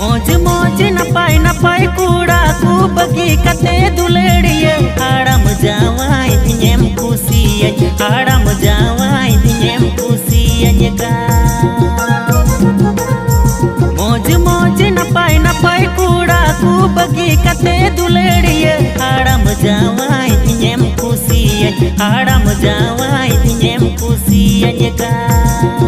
मौज मौज नपाय नपाय कूड़ा को बगी कते दुलेड़िए हाड़म जावाई तिनेम खुशिय हाड़म जावाई तिनेम खुशिय का मौज मौज नपाय नपाय कूड़ा को बगी कते दुलेड़िए हाड़म जावाई तिनेम खुशिय हाड़म जावाई तिनेम खुशिय का